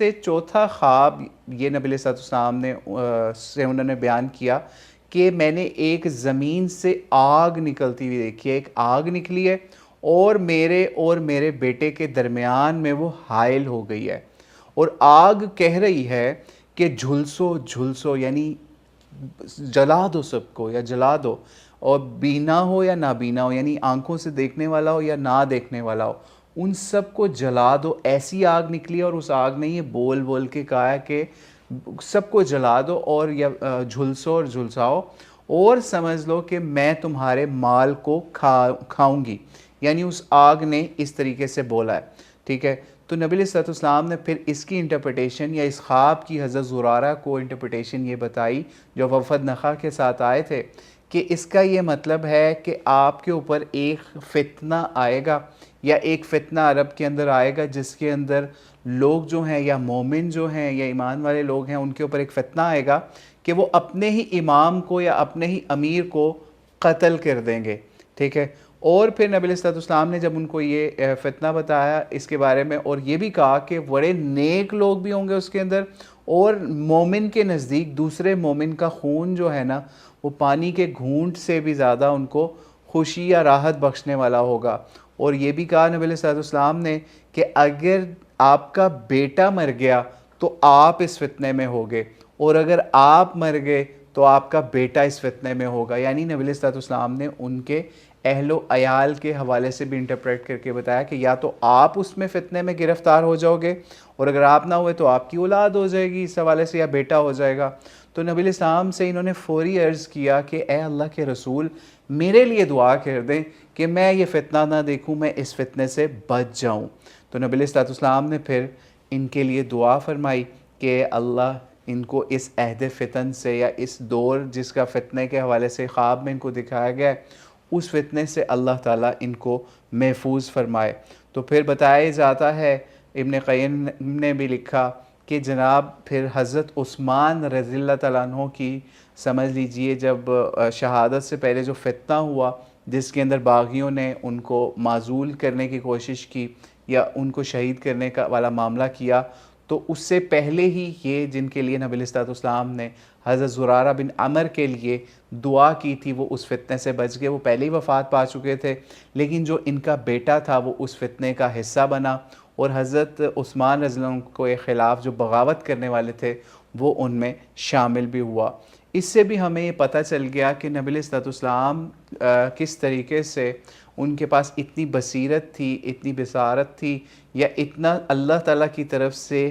سے چوتھا خواب یہ نبی علیہ السلام نے سے انہوں نے بیان کیا کہ میں نے ایک زمین سے آگ نکلتی ہوئی دیکھی ہے، ایک آگ نکلی ہے اور میرے بیٹے کے درمیان میں وہ حائل ہو گئی ہے، اور آگ کہہ رہی ہے کہ جھلسو جھلسو، یعنی جلا دو سب کو یا جلا دو، اور بینا ہو یا نابینا ہو، یعنی آنکھوں سے دیکھنے والا ہو یا نہ دیکھنے والا ہو، ان سب کو جلا دو۔ ایسی آگ نکلی، اور اس آگ نے یہ بول بول کے کہا ہے کہ سب کو جلا دو اور یا جھلسو اور جھلساؤ، اور سمجھ لو کہ میں تمہارے مال کو کھاؤں گی۔ یعنی اس آگ نے اس طریقے سے بولا ہے، ٹھیک ہے۔ تو نبی علیہ السلام نے پھر اس کی انٹرپریٹیشن یا اس خواب کی حضرت زرارہ کو انٹرپریٹیشن یہ بتائی جو وفد نخا کے ساتھ آئے تھے، کہ اس کا یہ مطلب ہے کہ آپ کے اوپر ایک فتنہ آئے گا، یا ایک فتنہ عرب کے اندر آئے گا جس کے اندر لوگ جو ہیں یا مومن جو ہیں یا ایمان والے لوگ ہیں، ان کے اوپر ایک فتنہ آئے گا کہ وہ اپنے ہی امام کو یا اپنے ہی امیر کو قتل کر دیں گے، ٹھیک ہے۔ اور پھر نبی علیہ السلام نے جب ان کو یہ فتنہ بتایا اس کے بارے میں، اور یہ بھی کہا کہ بڑے نیک لوگ بھی ہوں گے اس کے اندر، اور مومن کے نزدیک دوسرے مومن کا خون جو ہے نا وہ پانی کے گھونٹ سے بھی زیادہ ان کو خوشی یا راحت بخشنے والا ہوگا۔ اور یہ بھی کہا نبی علیہ السلام نے کہ اگر آپ کا بیٹا مر گیا تو آپ اس فتنے میں ہوگے، اور اگر آپ مر گئے تو آپ کا بیٹا اس فتنے میں ہوگا۔ یعنی نبی علیہ السلام نے ان کے اہل و عیال کے حوالے سے بھی انٹرپریٹ کر کے بتایا کہ یا تو آپ اس میں فتنے میں گرفتار ہو جاؤ گے، اور اگر آپ نہ ہوئے تو آپ کی اولاد ہو جائے گی اس حوالے سے، یا بیٹا ہو جائے گا۔ تو نبی علیہ السلام سے انہوں نے فوری عرض کیا کہ اے اللہ کے رسول، میرے لیے دعا کر دیں کہ میں یہ فتنہ نہ دیکھوں، میں اس فتنے سے بچ جاؤں۔ تو نبی علیہ السلام نے پھر ان کے لیے دعا فرمائی کہ اللہ ان کو اس عہد فتن سے، یا اس دور جس کا فتنے کے حوالے سے خواب میں ان کو دکھایا گیا ہے، اس فتنے سے اللہ تعالیٰ ان کو محفوظ فرمائے۔ تو پھر بتایا جاتا ہے، ابن قیم نے بھی لکھا کہ جناب پھر حضرت عثمان رضی اللہ تعالیٰ عنہ کی سمجھ لیجئے جب شہادت سے پہلے جو فتنہ ہوا جس کے اندر باغیوں نے ان کو معزول کرنے کی کوشش کی یا ان کو شہید کرنے کا والا معاملہ کیا، تو اس سے پہلے ہی یہ جن کے لیے نبی علیہ السلام نے حضرت زرارہ بن عمر کے لیے دعا کی تھی وہ اس فتنے سے بچ گئے، وہ پہلے ہی وفات پا چکے تھے، لیکن جو ان کا بیٹا تھا وہ اس فتنے کا حصہ بنا، اور حضرت عثمان رضی اللہ عنہ کے خلاف جو بغاوت کرنے والے تھے وہ ان میں شامل بھی ہوا۔ اس سے بھی ہمیں یہ پتہ چل گیا کہ نبی علیہ السلام کس طریقے سے ان کے پاس اتنی بصیرت تھی، اتنی بصارت تھی، یا اتنا اللہ تعالیٰ کی طرف سے